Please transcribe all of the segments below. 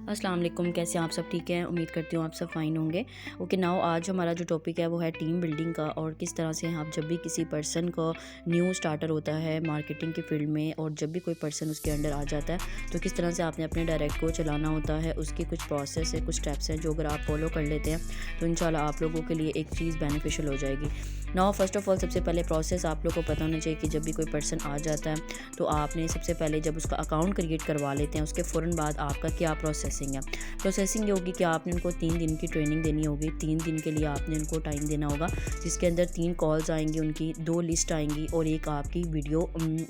अस्सलाम वालेकुम, कैसे हैं आप सब? ठीक हैं, उम्मीद करती हूँ आप सब फ़ाइन होंगे। ओके, नाउ आज हमारा जो टॉपिक है वो है टीम बिल्डिंग का, और किस तरह से आप जब भी किसी पर्सन को न्यू स्टार्टर होता है मार्केटिंग की फील्ड में, और जब भी कोई पर्सन उसके अंडर आ जाता है तो किस तरह से आपने अपने डायरेक्ट को चलाना होता है। उसकी कुछ प्रोसेस है, कुछ स्टेप्स हैं जो अगर आप फॉलो कर लेते हैं तो इंशाल्लाह आप लोगों के लिए एक चीज़ बेनिफिशियल हो जाएगी। नाउ फर्स्ट ऑफ़ ऑल सबसे पहले प्रोसेस आप लोग को पता होना चाहिए कि जब भी कोई पर्सन आ जाता है तो आपने सबसे पहले जब उसका अकाउंट क्रिएट करवा लेते हैं उसके फ़ौरन बाद आपका क्या प्रोसेसिंग है। प्रोसेसिंग ये होगी कि आपने उनको 3 दिन की ट्रेनिंग देनी होगी। 3 दिन के लिए आपने उनको टाइम देना होगा, जिसके अंदर 3 कॉल्स आएंगी, उनकी 2 लिस्ट आएंगी और एक आपकी वीडियो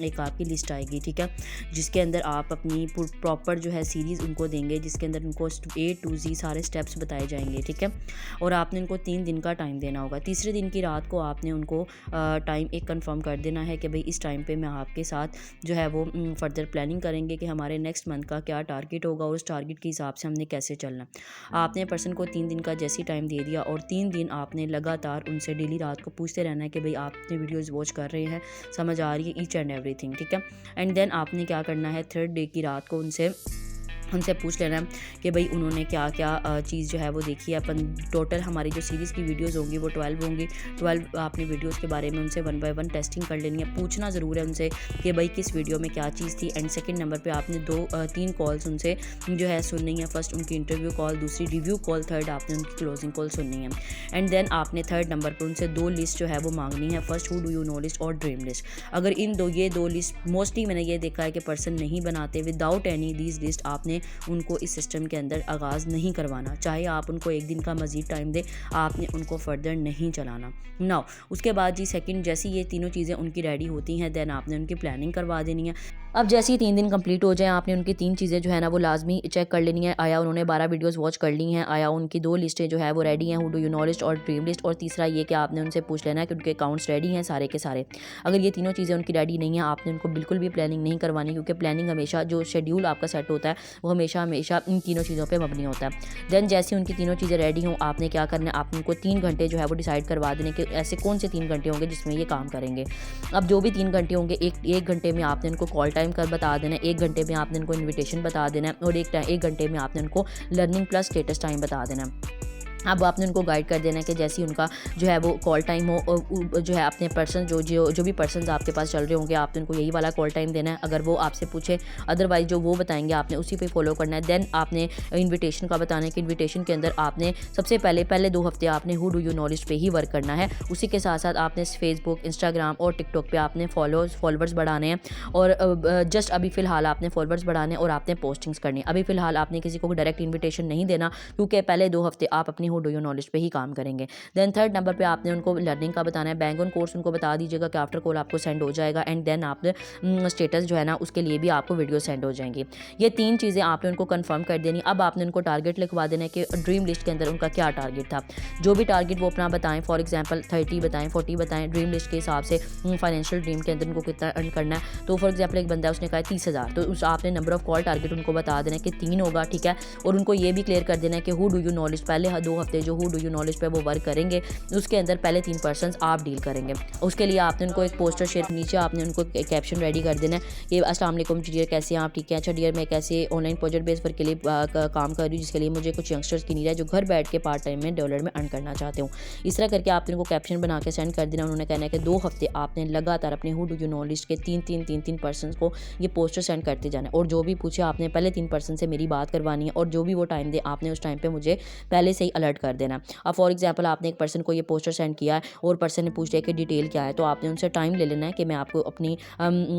एक आपकी लिस्ट आएगी, ठीक है, जिसके अंदर आप अपनी प्रॉपर जो है सीरीज़ उनको देंगे, जिसके अंदर उनको A to Z सारे स्टेप्स बताए जाएंगे, ठीक है। और आपने उनको 3 दिन का टाइम देना होगा। तीसरे दिन की रात को आपने उनको टाइम एक कंफर्म कर देना है कि भाई इस टाइम पे मैं आपके साथ जो है वो फर्दर प्लानिंग करेंगे कि हमारे नेक्स्ट मंथ का क्या टारगेट होगा और उस टारगेट के हिसाब से हमने कैसे चलना। आपने पर्सन को 3 दिन का जैसी टाइम दे दिया और 3 दिन आपने लगातार उनसे डेली रात को पूछते रहना है कि भाई आपने वीडियोज़ वॉच कर रहे हैं, समझ आ रही है ईच एंड एवरीथिंग, ठीक है। एंड देन आपने क्या करना है, थर्ड डे की रात को उनसे पूछ लेना है कि भाई उन्होंने क्या क्या चीज़ जो है वो देखी है। अपन टोटल हमारी जो सीरीज़ की वीडियोज़ होंगी वो 12 होंगी। 12 आपने वीडियोज़ के बारे में उनसे 1 बाय 1 टेस्टिंग कर लेनी है। पूछना ज़रूर है उनसे कि भाई किस वीडियो में क्या चीज़ थी। एंड सेकंड नंबर पे आपने 3 कॉल्स उनसे जो है सुननी है। फर्स्ट उनकी इंटरव्यू कॉल, दूसरी रिव्यू कॉल, थर्ड आपने उनकी क्लोजिंग कॉल सुननी है। एंड देन आपने थर्ड नंबर पर उनसे 2 लिस्ट जो है वो मांगनी है, first who do you know list और ड्रीम लिस्ट। अगर ये दो लिस्ट मोस्टली मैंने ये देखा है कि पर्सन नहीं बनाते, विदाउट एनी दीज लिस्ट आपने उनको इस सिस्टम के अंदर आगाज़ नहीं करवाना। चाहे आप उनको 1 दिन का मज़ीद टाइम दें, आपने उनको फर्दर नहीं चलाना। नाउ उसके बाद जी सेकंड, जैसी ये तीनों चीज़ें उनकी रेडी होती हैं, देन आपने उनकी प्लानिंग करवा देनी है। अब जैसे ही 3 दिन कंप्लीट हो जाएँ, आपने उनकी 3 चीज़ें जो है ना वो लाजमी चेक कर लेनी है। आया उन्होंने 12 वीडियोज़ वॉच कर ली हैं, आया उनकी 2 लिस्टें जो है वो रेडी हैं, who do you know list और ड्रीम लिस्ट। और तीसरा ये कि आपने उनसे पूछ लेना है कि उनके अकाउंट्स रेडी हैं सारे के सारे। अगर ये तीनों चीज़ें उनकी रेडी नहीं है, आपने उनको बिल्कुल भी प्लानिंग नहीं करवानी, क्योंकि प्लानिंग हमेशा जो शेड्यूल आपका सेट होता है वो हमेशा इन तीनों चीज़ों पे मबनी होता है। देन जैसे उनकी तीनों चीज़ें रेडी हों, आपने क्या करना है, आपने उनको 3 घंटे जो है वो डिसाइड करवा देने कि ऐसे कौन से 3 घंटे होंगे जिसमें ये काम करेंगे। अब जो भी 3 घंटे होंगे, एक घंटे में आपने उनको कॉल टाइम कर बता देना है, 1 घंटे में आपने उनको इन्विटेशन बता देना है, और 1 घंटे में आपने उनको लर्निंग प्लस स्टेटस टाइम बता देना है। अब आपने उनको गाइड कर देना है कि जैसे ही उनका जो है वो कॉल टाइम हो, जो है अपने पर्सन जो भी पर्सन्स आपके पास चल रहे होंगे, आपने उनको यही वाला कॉल टाइम देना है। अगर वो आपसे पूछे, अदरवाइज जो वो बताएंगे आपने उसी पे फॉलो करना है। देन आपने इन्विटेशन का बताना है कि इन्विटेशन के अंदर आपने सबसे पहले 2 हफ्ते आपने who do you know list पे ही वर्क करना है। उसी के साथ साथ आपने फेसबुक, इंस्टाग्राम और टिकटॉक पे आपने फॉलोअर्स बढ़ाने हैं, और जस्ट अभी फ़िलहाल आपने फॉलोअर्स बढ़ाने और आपने पोस्टिंग्स करनी है। अभी फ़िलहाल आपने किसी को डायरेक्ट इन्विटेशन नहीं देना, क्योंकि पहले 2 हफ्ते आप अपनी हु डू यू नॉलेज पे ही काम करेंगे। देन थर्ड नंबर पे आपने उनको लर्निंग का बताना है। बैंग ऑन कोर्स उनको बता दीजिएगा कि आफ्टर कॉल आपको सेंड हो जाएगा। एंड देन आपने स्टेटस जो है ना उसके लिए भी आपको वीडियो सेंड हो जाएंगी। ये 3 चीज़ें आपने उनको कंफर्म कर देनी। अब आपने उनको टारगेट लिखवा देना है कि ड्रीम लिस्ट के अंदर उनका क्या टारगेट था। जो भी टारगेट वो अपना बताएं, फॉर एग्जाम्पल 30 बताएं, 40 बताएं, ड्रीम लिस्ट के हिसाब से फाइनेंशियल ड्रीम के अंदर उनको कितना अर्न करना है। तो फॉर एग्जाम्पल एक बंदा उसने कहा 30,000, तो उस आपने नंबर ऑफ कॉल टारगेट उनको बता देना है कि 3 होगा, ठीक है। और उनको ये भी क्लियर कर देना है कि हु डू यू नॉलेज पहले 2 हफ्ते जो हु डू यू नॉलेज पे वो वर्क करेंगे, उसके अंदर पहले 3 पर्सन्स आप डील करेंगे। उसके लिए आपने उनको एक पोस्टर शेयर, नीचे आपने उनको कैप्शन रेडी कर देना है कि अस्सलाम वालेकुम डियर, कैसे हैं आप, ठीक है। अच्छा डियर, मैं कैसे ऑनलाइन प्रोजेक्ट बेस वर्क के लिए काम कर रही हूँ, जिसके लिए मुझे कुछ यंगस्टर्स की नीड है जो घर बैठ के पार्ट टाइम में डॉलर में अर्न करना चाहते हूँ। इस तरह करके आपने उनको कैप्शन बना के सेंड कर देना। उन्होंने कहना है कि 2 हफ्ते आपने लगातार अपने who do you know list के 3 पर्सन को ये पोस्टर सेंड करते जाना है, और जो भी पूछे आपने पहले 3 पर्सन से मेरी बात करवानी है, और जो भी वो टाइम दे आपने उस टाइम पे मुझे पहले से ही अलर्ट कर देना। अब फॉर एग्जाम्पल आपने एक पर्सन को ये पोस्टर सेंड किया है और पर्सन ने पूछ लिया कि डिटेल क्या है, तो आपने उनसे टाइम ले लेना है कि मैं आपको अपनी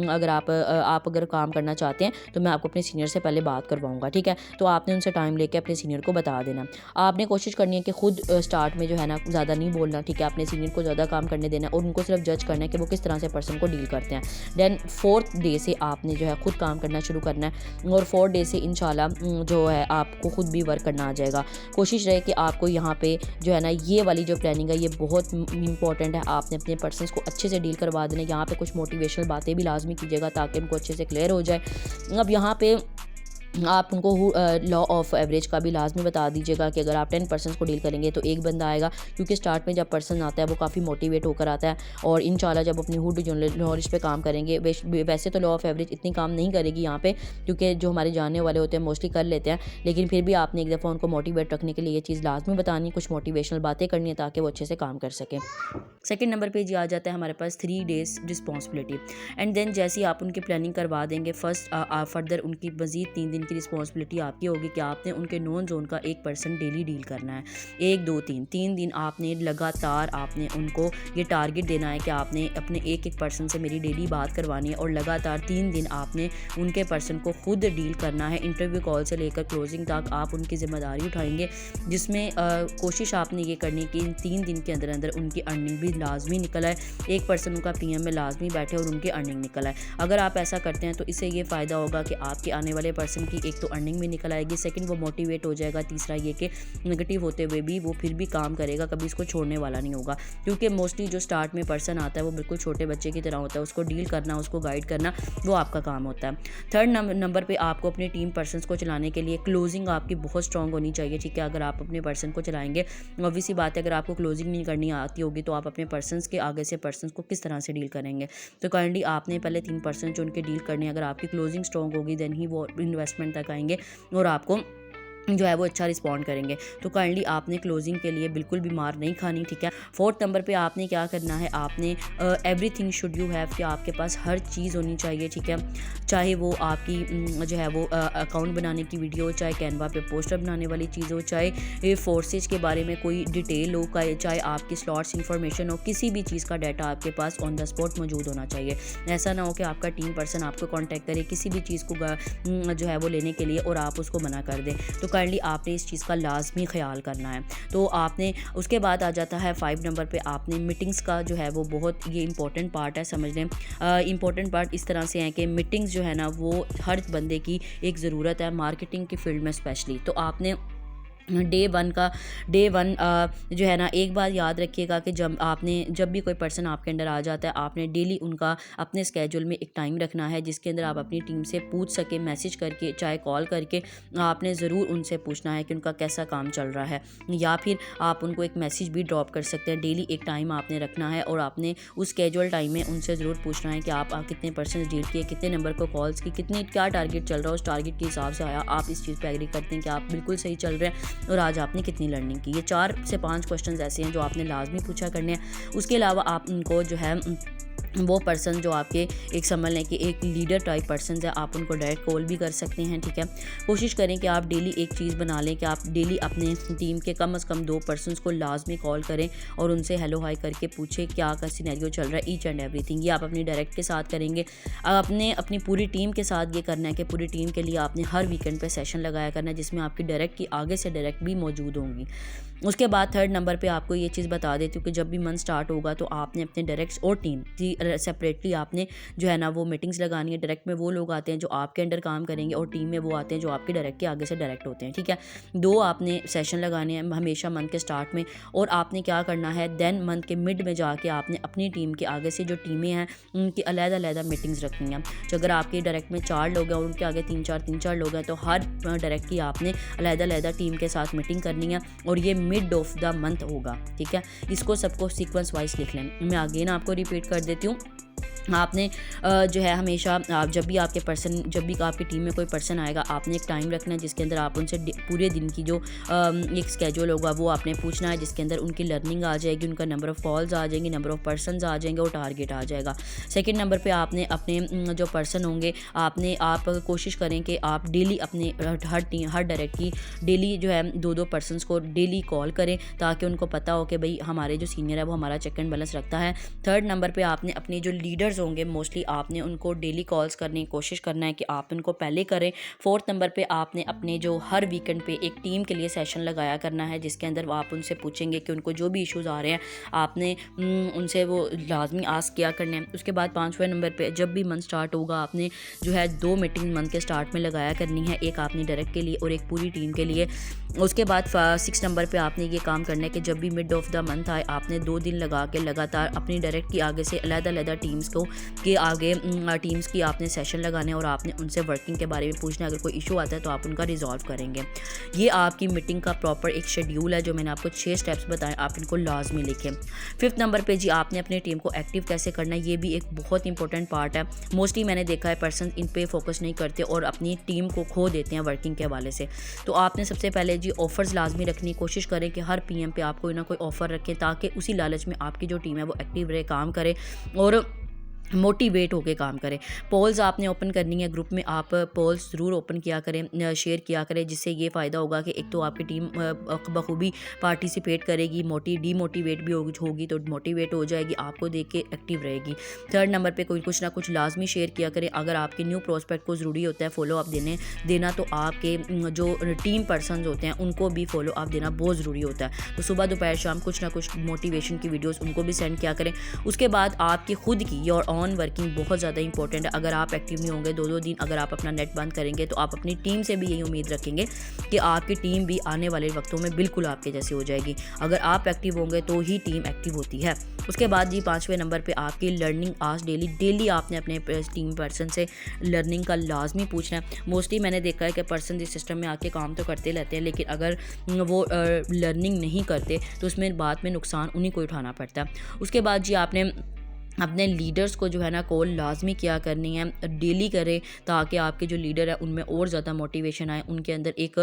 अगर आप अगर काम करना चाहते हैं तो मैं आपको अपने सीनियर से पहले बात करवाऊंगा, ठीक है। तो आपने उनसे टाइम लेके अपने सीनियर को बता देना। आपने कोशिश करनी है कि खुद स्टार्ट में जो है ना ज़्यादा नहीं बोलना, ठीक है। अपने सीनियर को ज़्यादा काम करने देना और उनको सिर्फ जज करना है कि वो किस तरह से पर्सन को डील करते हैं। देन 4th डे से आपने जो है खुद काम करना शुरू करना है, और 4th डे से इंशाल्लाह जो है आपको खुद भी वर्क करना आ जाएगा। कोशिश रहे कि आपको यहाँ पे जो है ना ये वाली जो प्लानिंग है ये बहुत इंपॉर्टेंट है। आपने अपने पर्सन्स को अच्छे से डील करवा देना। यहाँ पे कुछ मोटिवेशनल बातें भी लाजमी कीजिएगा ताकि उनको अच्छे से क्लियर हो जाए। अब यहाँ पे आप उनको लॉ ऑफ एवरेज का भी लाजमी बता दीजिएगा कि अगर आप 10 पर्सन्स को डील करेंगे तो एक बंदा आएगा, क्योंकि स्टार्ट में जब पर्सन आता है वो काफ़ी मोटिवेट होकर आता है और इंशाल्लाह जब अपनी हुड नॉलेज पे काम करेंगे। वैसे तो लॉ ऑफ एवरेज इतनी काम नहीं करेगी यहाँ पे, क्योंकि जो हमारे जानने वाले होते हैं मोस्टली कर लेते हैं, लेकिन फिर भी आपने एक दफ़ा उनको मोटिवेट रखने के लिए ये चीज़ लाजमी बतानी, कुछ मोटिवेशनल बातें करनी है ताकि वो अच्छे से काम कर सकें। सेकेंड नंबर पे जी आ जाता है हमारे पास 3 डेज़ रिस्पॉन्सिबिलिटी। एंड देन जैसे ही आप उनकी प्लानिंग करवा देंगे, फर्स्ट फर्दर उनकी मज़ीद 3 दिन की रिस्पॉन्सिबिलिटी आपकी होगी कि आपने उनके नॉन जोन का एक पर्सन डेली डील करना है। 1 2 3 दिन आपने लगातार आपने उनको ये टारगेट देना है कि आपने अपने एक पर्सन से मेरी डेली बात करवानी है, और लगातार 3 दिन आपने उनके पर्सन को खुद डील करना है। इंटरव्यू कॉल से लेकर क्लोजिंग तक आप उनकी ज़िम्मेदारी उठाएंगे, जिसमें कोशिश आपने ये करनी कि इन 3 दिन के अंदर अंदर उनकी अर्निंग भी लाजमी निकल आए, एक पर्सन उनका PM में लाजमी बैठे और उनकी अर्निंग निकल आए। अगर आप ऐसा करते हैं तो इससे ये फ़ायदा होगा कि आपके आने वाले पर्सन की एक तो अर्निंग भी निकल आएगी, सेकंड वो मोटिवेट हो जाएगा, तीसरा ये कि नेगेटिव होते हुए भी वो फिर भी काम करेगा, कभी इसको छोड़ने वाला नहीं होगा। क्योंकि मोस्टली जो स्टार्ट में पर्सन आता है वो बिल्कुल छोटे बच्चे की तरह होता है, उसको डील करना, उसको गाइड करना वो आपका काम होता है। थर्ड नंबर पे आपको अपने टीम पर्सनस को चलाने के लिए क्लोजिंग आपकी बहुत स्ट्रॉन्ग होनी चाहिए, ठीक है। अगर आप अपने पर्सन को चलाएंगे, ऑब्वियसली बात है, अगर आपको क्लोजिंग नहीं करनी आती होगी तो आप अपने पर्सनस के आगे से पर्सनस को किस तरह से डील करेंगे। तो काइंडली आपने पहले 3 पर्सन जो उनके डील करने, अगर आपकी क्लोजिंग स्ट्रॉन्ग होगी देन ही वो इन्वेस्टमेंट तक आएंगे और आपको जो है वो अच्छा रिस्पॉन्ड करेंगे। तो काइंडली आपने क्लोजिंग के लिए बिल्कुल भी मार नहीं खानी, ठीक है। फोर्थ नंबर पे आपने क्या करना है, आपने एवरीथिंग शुड यू हैव, कि आपके पास हर चीज़ होनी चाहिए, ठीक है। चाहे वो आपकी जो है वो अकाउंट बनाने की वीडियो, चाहे कैनवा पे पोस्टर बनाने वाली चीज़ हो, चाहे फोर्सेज के बारे में कोई डिटेल हो, चाहे आपकी स्लॉट्स इंफॉर्मेशन हो, किसी भी चीज़ का डाटा आपके पास ऑन द स्पॉट मौजूद होना चाहिए। ऐसा ना हो कि आपका टीम पर्सन आपको कॉन्टैक्ट करे किसी भी चीज़ को जो है वो लेने के लिए और आप उसको मना कर दें। तो काइंडली आपने इस चीज़ का लाजमी ख्याल करना है। तो आपने उसके बाद आ जाता है 5 नंबर पे, आपने मीटिंग्स का जो है वो बहुत ये इंपॉर्टेंट पार्ट है, समझ लें। इंपॉर्टेंट पार्ट इस तरह से है कि मीटिंग्स जो है ना वो हर बंदे की एक ज़रूरत है, मार्केटिंग की फील्ड में स्पेशली। तो आपने डे वन जो है ना, एक बात याद रखिएगा कि जब भी कोई पर्सन आपके अंडर आ जाता है, आपने डेली उनका अपने स्केड्यूल में एक टाइम रखना है जिसके अंदर आप अपनी टीम से पूछ सके, मैसेज करके चाहे कॉल करके आपने ज़रूर उनसे पूछना है कि उनका कैसा काम चल रहा है, या फिर आप उनको एक मैसेज भी ड्रॉप कर सकते हैं। डेली एक टाइम आपने रखना है और आपने उस कैजुअल टाइम में उनसे ज़रूर पूछना है कि आप कितने पर्सन डील किए, कितने नंबर को कॉल्स की, क्या टारगेट चल रहा है, उस टारगेट के हिसाब से आया, आप इस चीज़ पर एग्री करते हैं कि आप बिल्कुल सही चल रहे हैं और आज आपने कितनी लर्निंग की। ये 4 से 5 क्वेश्चंस ऐसे हैं जो आपने लाजमी पूछा करने हैं। उसके अलावा आप उनको जो है वो पर्सन जो आपके एक समझ लें कि एक लीडर टाइप पर्सन है, आप उनको डायरेक्ट कॉल भी कर सकते हैं, ठीक है। कोशिश करें कि आप डेली एक चीज़ बना लें कि आप डेली अपने टीम के कम से कम 2 पर्सनस को लाजमी कॉल करें और उनसे हेलो हाई करके पूछें क्या का सिनेरियो चल रहा है, ईच एंड एवरीथिंग। ये आप अपनी डायरेक्ट के साथ करेंगे। आपने अपनी पूरी टीम के साथ ये करना है कि पूरी टीम के लिए आपने हर वीकेंड पे सेशन लगाया करना है जिसमें आपकी डायरेक्ट की आगे से डायरेक्ट भी मौजूद होंगी। उसके बाद 3rd नंबर पे आपको ये चीज़ बता देती हूँ कि जब भी मंथ स्टार्ट होगा तो आपने अपने डायरेक्ट और टीम की सेपरेटली आपने जो है ना वो मीटिंग्स लगानी है। डायरेक्ट में वो लोग आते हैं जो आपके अंडर काम करेंगे और टीम में वो आते हैं जो आपके डायरेक्ट के आगे से डायरेक्ट होते हैं, ठीक है। 2 आपने सेशन लगाने हैं हमेशा मंथ के स्टार्ट में, और आपने क्या करना है देन मंथ के मिड में जाके आपने अपनी टीम के आगे से जो टीमें हैं उनकी अलग-अलग मीटिंग्स रखनी है। तो अगर आपके डायरेक्ट में 4 लोग हैं और उनके आगे 3-4 लोग हैं तो हर डायरेक्ट की आपने अलग-अलग टीम के साथ मीटिंग करनी है और ये मिड ऑफ द मंथ होगा, ठीक है। इसको सबको सीक्वेंस वाइज लिख लें। मैं अगेन आपको रिपीट कर देती हूँ। आपने जो है हमेशा आप जब भी आपकी टीम में कोई पर्सन आएगा आपने एक टाइम रखना है जिसके अंदर आप उनसे पूरे दिन की जो एक स्केड्यूल होगा वो आपने पूछना है, जिसके अंदर उनकी लर्निंग आ जाएगी, उनका नंबर ऑफ़ कॉल्स आ जाएंगे, नंबर ऑफ़ पर्सनस आ जाएंगे और टारगेट आ जाएगा। सेकंड नंबर पे आपने अपने जो पर्सन होंगे आप कोशिश करें कि आप डेली अपने हर डायरेक्ट की डेली जो है 2-2 पर्सनस को डेली कॉल करें ताकि उनको पता हो कि भाई हमारे जो सीनियर है वो हमारा चेक एंड बैलेंस रखता है। 3rd नंबर पे आपने अपने जो लीडर्स होंगे मोस्टली आपने उनको डेली कॉल्स करने की कोशिश करना है कि आप उनको पहले करें। 4th नंबर पे आपने अपने जो हर वीकेंड पे एक टीम के लिए सेशन लगाया करना है जिसके अंदर आप उनसे पूछेंगे कि उनको जो भी इश्यूज़ आ रहे हैं आपने उनसे वो लाजमी आस्क किया करने हैं। उसके बाद 5वें नंबर पे जब भी मंथ स्टार्ट होगा आपने जो है 2 मीटिंग मंथ के स्टार्ट में लगाया करनी है, एक आपने डायरेक्ट के लिए और एक पूरी टीम के लिए। उसके बाद 6 नंबर पे आपने ये काम करना है कि जब भी मिड ऑफ द मंथ आए आपने 2 दिन लगा के लगातार अपनी डायरेक्ट की आगे से अलग-अलग टीम्स को कि आगे टीम्स की आपने सेशन लगाने और आपने उनसे वर्किंग के बारे में पूछना, अगर कोई इशू आता है तो आप उनका रिजॉल्व करेंगे। ये आपकी मीटिंग का प्रॉपर एक शेड्यूल है जो मैंने आपको 6 स्टेप्स बताए, आप इनको लाजमी लिखें। 5th नंबर पे जी आपने अपनी टीम को एक्टिव कैसे करना है, ये भी एक बहुत इंपॉर्टेंट पार्ट है। मोस्टली मैंने देखा है पर्सन इन पे फोकस नहीं करते और अपनी टीम को खो देते हैं वर्किंग के हवाले से। तो आपने सबसे पहले जी ऑफर्स लाजमी रखनी, कोशिश करें कि हर पीएम पे आप कोई ना कोई ऑफर रखें ताकि उसी लालच में आपकी जो टीम है वो एक्टिव रहे, काम करे और मोटिवेट होके काम करें। पोल्स आपने ओपन करनी है, ग्रुप में आप पोल्स ज़रूर ओपन किया करें, शेयर किया करें, जिससे ये फ़ायदा होगा कि एक तो आपकी टीम बखूबी पार्टिसिपेट करेगी, डीमोटिवेट भी होगी तो मोटिवेट हो जाएगी, आपको देख के एक्टिव रहेगी। 3rd नंबर पे कोई कुछ ना कुछ लाजमी शेयर किया करें। अगर आपके न्यू प्रोस्पेक्ट को ज़रूरी होता है फॉलो अप देना तो आपके जो टीम पर्सनस होते हैं उनको भी फॉलो अप देना बहुत ज़रूरी होता है। तो सुबह दोपहर शाम कुछ ना कुछ मोटिवेशन की वीडियोज़ उनको भी सेंड किया करें। उसके बाद आपकी खुद की योर ऑन वर्किंग बहुत ज़्यादा इंपॉर्टेंट है। अगर आप एक्टिव नहीं होंगे 2-2 दिन, अगर आप अपना नेट बंद करेंगे तो आप अपनी टीम से भी यही उम्मीद रखेंगे कि आपकी टीम भी आने वाले वक्तों में बिल्कुल आपके जैसी हो जाएगी। अगर आप एक्टिव होंगे तो ही टीम एक्टिव होती है। उसके बाद जी 5वें नंबर पे आपकी लर्निंग आज डेली आपने अपने टीम पर्सन से लर्निंग का लाजमी पूछना है। मोस्टली मैंने देखा है कि पर्सन इस सिस्टम में आके काम तो करते रहते हैं, लेकिन अगर वो लर्निंग नहीं करते तो उसमें बाद में नुकसान उन्हीं को उठाना पड़ता है। उसके बाद जी आपने अपने लीडर्स को जो है ना कॉल लाजमी क्या करनी है, डेली करें ताकि आपके जो लीडर है उनमें और ज़्यादा मोटिवेशन आए, उनके अंदर एक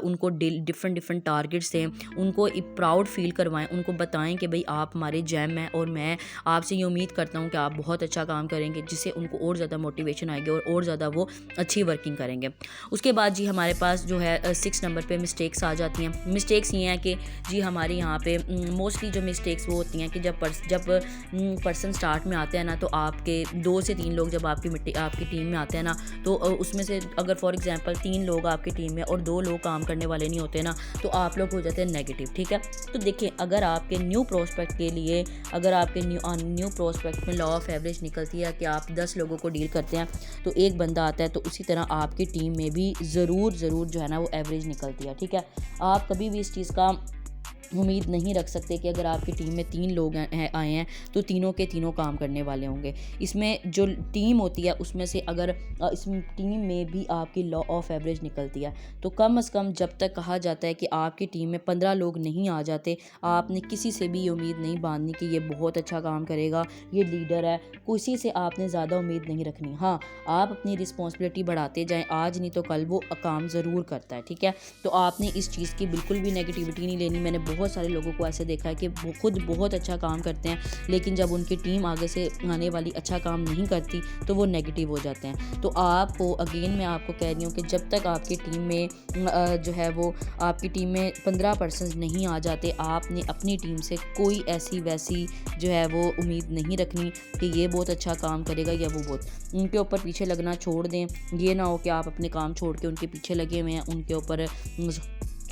उनको डिफरेंट टारगेट्स दें, उनको एक प्राउड फील करवाएं, उनको बताएं कि भाई आप हमारे जैम हैं और मैं आपसे ये उम्मीद करता हूँ कि आप बहुत अच्छा काम करेंगे, जिससे उनको और ज़्यादा मोटिवेशन आएगी और ज़्यादा वो अच्छी वर्किंग करेंगे। उसके बाद जी हमारे पास जो है 6 नंबर पर मिस्टेक्स आ जाती हैं। मिस्टेक्स ये हैं कि जी हमारे यहाँ पे मोस्टली जो मिस्टेक्स वो होती हैं कि जब पर्सन स्टार्ट में आते हैं ना तो आपके 2 से 3 लोग जब आपकी टीम में आते हैं ना तो उसमें से अगर फॉर एग्जांपल 3 लोग आपकी टीम में और 2 लोग काम करने वाले नहीं होते ना तो आप लोग हो जाते हैं नेगेटिव। ठीक है, तो देखिए अगर आपके न्यू प्रोस्पेक्ट के लिए अगर आपके न्यू प्रोस्पेक्ट में लॉ ऑफ एवरेज निकलती है कि आप 10 लोगों को डील करते हैं तो एक बंदा आता है, तो उसी तरह आपकी टीम में भी ज़रूर जो है ना वो एवरेज निकलती है। ठीक है, आप कभी भी इस चीज़ का उम्मीद नहीं रख सकते कि अगर आपकी टीम में 3 लोग आए हैं तो तीनों के तीनों काम करने वाले होंगे। इसमें जो टीम होती है उसमें से अगर इस टीम में भी आपकी लॉ ऑफ एवरेज निकलती है तो कम से कम जब तक कहा जाता है कि आपकी टीम में 15 लोग नहीं आ जाते, आपने किसी से भी ये उम्मीद नहीं बांधनी कि ये बहुत अच्छा काम करेगा, ये लीडर है, किसी से आपने ज़्यादा उम्मीद नहीं रखनी। हाँ, आप अपनी रिस्पॉन्सिबिलिटी बढ़ाते जाएँ, आज नहीं तो कल वो काम ज़रूर करता है। ठीक है, तो आपने इस चीज़ की बिल्कुल भी नेगेटिविटी नहीं लेनी। मैंने बहुत सारे लोगों को ऐसे देखा है कि वो खुद बहुत अच्छा काम करते हैं, लेकिन जब उनकी टीम आगे से आने वाली अच्छा काम नहीं करती तो वो नेगेटिव हो जाते हैं। तो आपको अगेन मैं आपको कह रही हूँ कि जब तक आपकी टीम में जो है वो आपकी टीम में 15 पर्सन नहीं आ जाते, आपने अपनी टीम से कोई ऐसी वैसी जो है वो उम्मीद नहीं रखनी कि ये बहुत अच्छा काम करेगा या वो बहुत। उनके ऊपर पीछे लगना छोड़ दें। ये ना हो कि आप अपने काम छोड़ के उनके पीछे लगे हुए हैं, उनके ऊपर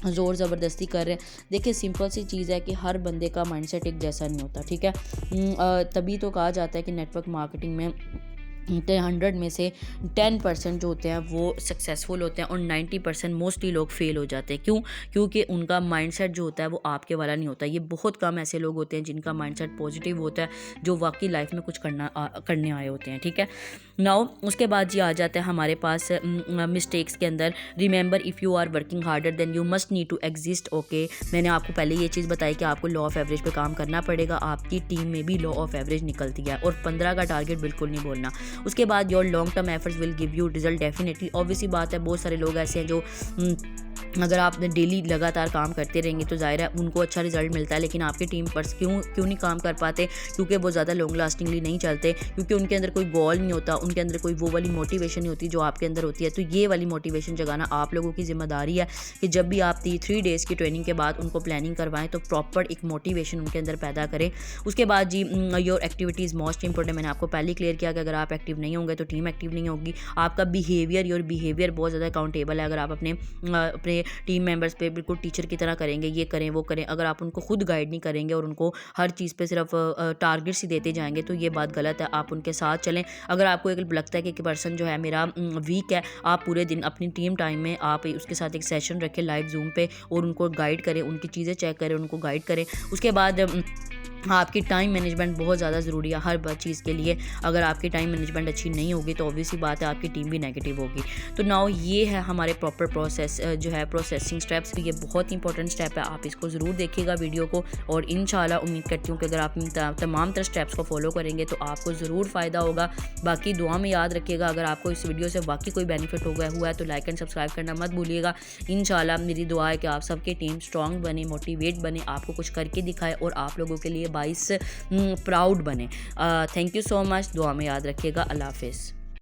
ज़ोर ज़बरदस्ती कर रहे हैं। देखिए सिंपल सी चीज़ है कि हर बंदे का माइंडसेट एक जैसा नहीं होता। ठीक है, तभी तो कहा जाता है कि नेटवर्क मार्केटिंग में 100 में से 10% जो होते हैं वो सक्सेसफुल होते हैं और 90% मोस्टली लोग फेल हो जाते हैं। क्योंकि उनका माइंडसेट जो होता है वो आपके वाला नहीं होता। ये बहुत कम ऐसे लोग होते हैं जिनका माइंडसेट पॉजिटिव होता है, जो वाकई लाइफ में कुछ करने आए होते हैं। ठीक है, नाउ उसके बाद जी आ जाता है हमारे पास मिस्टेक्स के अंदर। Remember if you are working harder then you must need to exist. Okay, मैंने आपको पहले ये चीज़ बताई कि आपको लॉ ऑफ एवरेज पे काम करना पड़ेगा। आपकी टीम में भी लॉ ऑफ एवरेज निकलती है और 15 का टारगेट बिल्कुल नहीं बोलना। उसके बाद your long term efforts will give you result definitely. Obviously बात है, बहुत सारे लोग ऐसे हैं जो अगर आप डेली लगातार काम करते रहेंगे तो ज़ाहिर है उनको अच्छा रिजल्ट मिलता है, लेकिन आपकी टीम पर क्यों नहीं काम कर पाते? क्योंकि वो ज़्यादा लॉन्ग लास्टिंगली नहीं चलते, क्योंकि उनके अंदर कोई गोल नहीं होता, उनके अंदर कोई वो वाली मोटिवेशन नहीं होती जो आपके अंदर होती है। तो ये वाली मोटिवेशन जगाना आप लोगों की जिम्मेदारी है कि जब भी आप 3 डेज़ की ट्रेनिंग के बाद उनको प्लानिंग करवाएं तो प्रॉपर एक मोटिवेशन उनके अंदर पैदा करें। उसके बाद जी योर एक्टिविटीज़ मोस्ट इंपॉर्टेंट। मैंने आपको पहले क्लियर किया कि अगर आप एक्टिव नहीं होंगे तो टीम एक्टिव नहीं होगी। आपका योर बिहेवियर बहुत ज़्यादा अकाउंटेबल है। अगर आप अपने टीम मेंबर्स पे बिल्कुल टीचर की तरह करेंगे, ये करें वो करें, अगर आप उनको खुद गाइड नहीं करेंगे और उनको हर चीज़ पे सिर्फ टारगेट्स ही देते जाएंगे तो ये बात गलत है। आप उनके साथ चलें। अगर आपको एक लगता है कि पर्सन जो है मेरा वीक है, आप पूरे दिन अपनी टीम टाइम में आप उसके साथ एक सेशन रखें लाइव जूम पे और उनको गाइड करें, उनकी चीज़ें चेक करें, उनको गाइड करें। उसके बाद आपकी टाइम मैनेजमेंट बहुत ज़्यादा ज़रूरी है हर चीज़ के लिए। अगर आपकी टाइम मैनेजमेंट अच्छी नहीं होगी तो ऑब्वियसली बात है आपकी टीम भी नेगेटिव होगी। तो नाउ ये है हमारे प्रॉपर प्रोसेस जो है प्रोसेसिंग स्टेप्स, ये बहुत इंपॉर्टेंट स्टेप है। आप इसको ज़रूर देखिएगा वीडियो को, और इंशाल्लाह उम्मीद करती हूँ कि अगर आप इन तमाम तरह स्टेप्स को फॉलो करेंगे तो आपको ज़रूर फ़ायदा होगा। बाकी दुआ में याद रखिएगा, अगर आपको इस वीडियो से वाकई कोई बेनिफिट हुआ है तो लाइक एंड सब्सक्राइब करना मत भूलिएगा। इंशाल्लाह मेरी दुआ है कि आप सबकी टीम स्ट्रॉन्ग बने, मोटिवेट बने, आपको कुछ करके दिखाए और आप लोगों के लिए बाइस प्राउड बने। Thank you so much. दुआ में याद रखिएगा। अल्लाह हाफिज़।